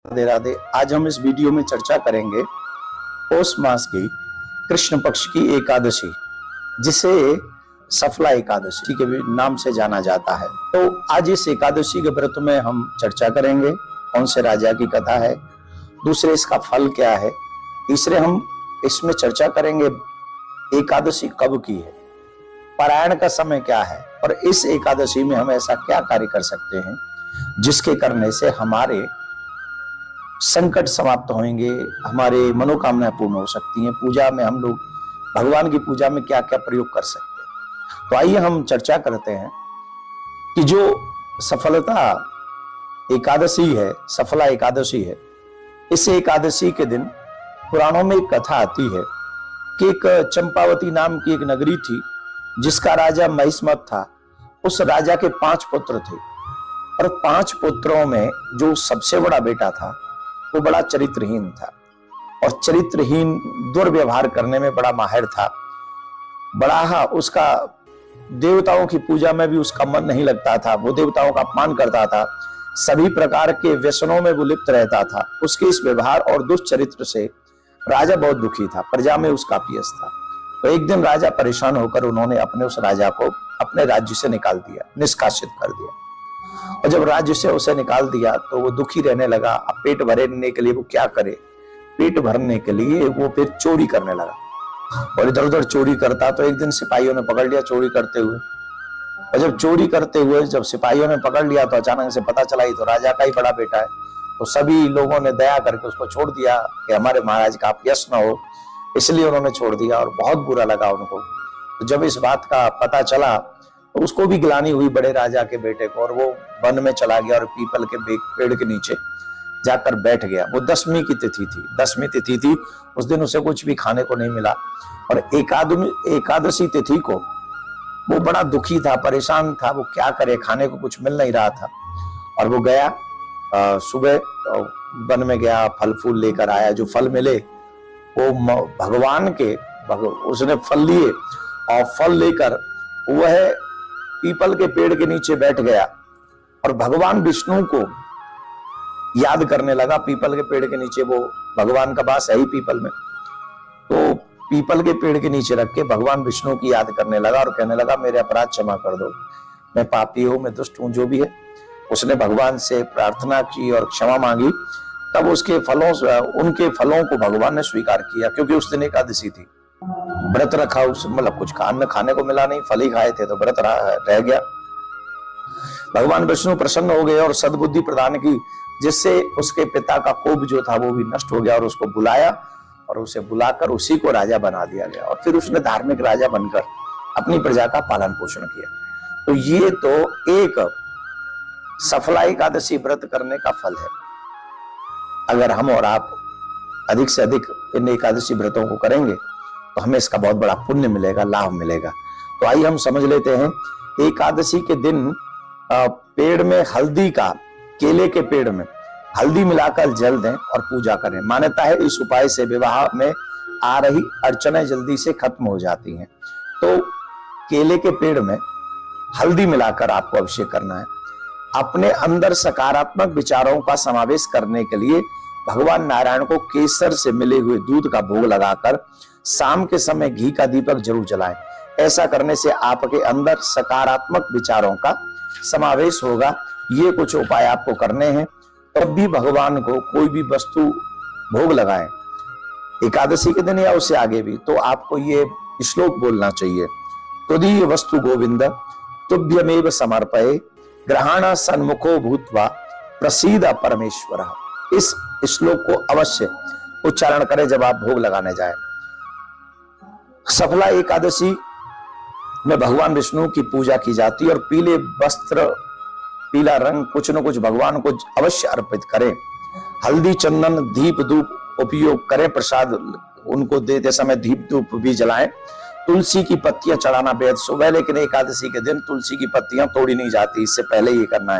राधे राधे। आज हम इस वीडियो में चर्चा करेंगे पौष मास की कृष्ण पक्ष की एकादशी, जिसे सफला एकादशी के भी नाम से जाना जाता है। तो आज इस एकादशी के व्रत में हम चर्चा करेंगे कौन से राजा की कथा है, दूसरे इसका फल क्या है, तीसरे हम इसमें चर्चा करेंगे एकादशी कब की है, पारायण का समय क्या है और इस एकादशी में हम ऐसा क्या कार्य कर सकते हैं जिसके करने से हमारे संकट समाप्त होंगे, हमारे मनोकामनाएं पूर्ण हो सकती हैं। पूजा में हम लोग भगवान की पूजा में क्या क्या प्रयोग कर सकते हैं। तो आइए हम चर्चा करते हैं कि जो सफलता एकादशी है, सफला एकादशी है, इस एकादशी के दिन पुराणों में एक कथा आती है कि एक चंपावती नाम की एक नगरी थी जिसका राजा महिष्मत था। उस राजा के 5 पुत्र थे और 5 पुत्रों में जो सबसे बड़ा बेटा था वो बड़ा चरित्रहीन था और चरित्रहीन दुर्व्यवहार करने में बड़ा माहिर था। बड़ा उसका देवताओं की पूजा में भी उसका मन नहीं लगता था, वो देवताओं का अपमान करता था, सभी प्रकार के व्यसनों में वो लिप्त रहता था। उसके इस व्यवहार और दुष्चरित्र से राजा बहुत दुखी था, प्रजा में उसका अपयश था। तो एक दिन राजा परेशान होकर उन्होंने अपने उस राजा को अपने राज्य से निकाल दिया, निष्कासित कर दिया। और जब राज्य से उसे निकाल दिया तो वो दुखी रहने लगा। अब पेट भरने के लिए वो क्या करे, पेट भरने के लिए वो फिर चोरी करने लगा और इधर उधर चोरी करता। तो एक दिन सिपाहियों ने पकड़ लिया चोरी करते हुए, और जब चोरी करते हुए जब सिपाहियों ने पकड़ लिया तो अचानक से पता चला ही तो राजा का ही बड़ा बेटा है। तो सभी लोगों ने दया करके उसको छोड़ दिया कि हमारे महाराज का अपयश न हो, इसलिए उन्होंने छोड़ दिया और बहुत बुरा लगा उनको। तो जब इस बात का पता चला तो उसको भी गिलानी हुई बड़े राजा के बेटे को, और वो वन में चला गया और पीपल के पेड़ के नीचे जाकर बैठ गया। वो 10वीं की तिथि थी, 10वीं तिथि थी, उस दिन उसे कुछ भी खाने को नहीं मिला। और एकादशी तिथि को वो बड़ा दुखी था, परेशान था, वो क्या करे, खाने को कुछ मिल नहीं रहा था। और वो गया सुबह वन में गया, फल फूल लेकर आया। जो फल मिले वो भगवान के उसने फल लिए और फल लेकर वह पीपल के पेड़ के नीचे बैठ गया और भगवान विष्णु को याद करने लगा। पीपल के पेड़ के नीचे, वो भगवान का वास है ही पीपल में, तो पीपल के पेड़ के नीचे रख के भगवान विष्णु की याद करने लगा और कहने लगा मेरे अपराध क्षमा कर दो, मैं पापी हूं, मैं दुष्ट हूं, जो भी है। उसने भगवान से प्रार्थना की और क्षमा मांगी। तब उनके फलों को भगवान ने स्वीकार किया, क्योंकि उस दिन एकादशी थी। व्रत रखा, उस मतलब कुछ खाने को मिला नहीं, फल ही खाए थे, तो व्रत रह गया। भगवान विष्णु प्रसन्न हो गए और सद्बुद्धि प्रदान की, जिससे उसके पिता का कोप जो था वो भी नष्ट हो गया। और उसको बुलाया और उसे बुलाकर उसी को राजा बना दिया गया और फिर उसने धार्मिक राजा बनकर अपनी प्रजा का पालन पोषण किया। तो ये तो एक सफला एकादशी व्रत करने का फल है। अगर हम और आप अधिक से अधिक इन एकादशी व्रतों को करेंगे तो हमें इसका बहुत बड़ा पुण्य मिलेगा, लाभ मिलेगा। तो आइए हम समझ लेते हैं। एकादशी के दिन पेड़ में हल्दी का, केले के पेड़ में हल्दी मिलाकर जल दें और पूजा करें। मान्यता है इस उपाय से विवाह में आ रही अड़चनें जल्दी से खत्म हो जाती हैं। तो केले के पेड़ में हल्दी मिलाकर आपको अभिषेक करना है। अपने अंदर सकारात्मक विचारों का समावेश करने के लिए भगवान नारायण को केसर से मिले हुए दूध का भोग लगाकर शाम के समय घी का दीपक जरूर जलाएं। ऐसा करने से आपके अंदर सकारात्मक विचारों का समावेश होगा। ये कुछ उपाय आपको करने हैं। तब भी भगवान को कोई भी वस्तु भोग लगाएं, एकादशी के दिन या उससे आगे भी, तो आपको ये श्लोक बोलना चाहिए। त्वदीय वस्तु गोविंद तुभ्यमेव समर्पये ग्रहण सन्मुखो भूत्वा प्रसीद परमेश्वर। इस श्लोक को अवश्य उच्चारण करें जब आप भोग लगाने जाएं। सफला एकादशी में भगवान विष्णु की पूजा की जाती है और पीले वस्त्र, पीला रंग कुछ न कुछ भगवान को अवश्य अर्पित करें। हल्दी, चंदन, दीप धूप उपयोग करें। प्रसाद उनको देते समय दीप धूप भी जलाएं। तुलसी की पत्तियां चढ़ाना बेहद शुभ है, लेकिन एकादशी के दिन तुलसी की पत्तियां तोड़ी नहीं जाती, इससे पहले ये करना है।